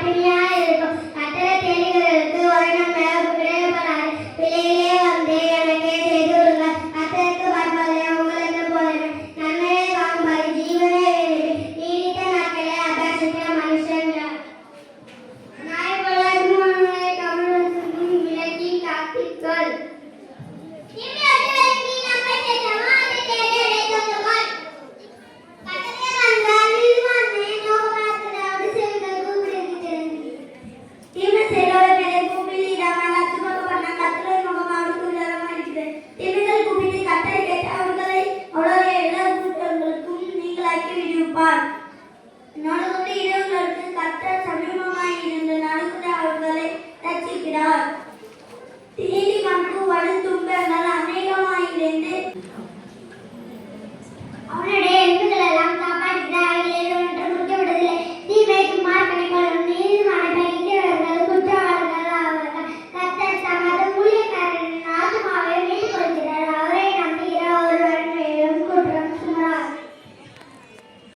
பட்டினியாக இருக்கும். கட்டளை தேடிகளுக்கு ஒரு நாள் விடைபடாது. பிள்ளைகளே வந்து எனக்கே செய்து விடுங்கள். கர்த்தருக்கு பயப்படுவதே உங்களுக்கு போதனை. நன்மையை காணும்படி ஜீவனை நீடித்த நாட்களை அபேட்சிக்கிற மனுஷன் யார்? நாய் வளர்க்கும் உன்னை கவனத்துக்கும் விலக்கி காத்தீர்கள். கத்தரை கேட்டு அவர்களை அவருடைய எல்லா கூட்டங்களுக்கும் நீங்களாக்கி விடுவிப்பார்.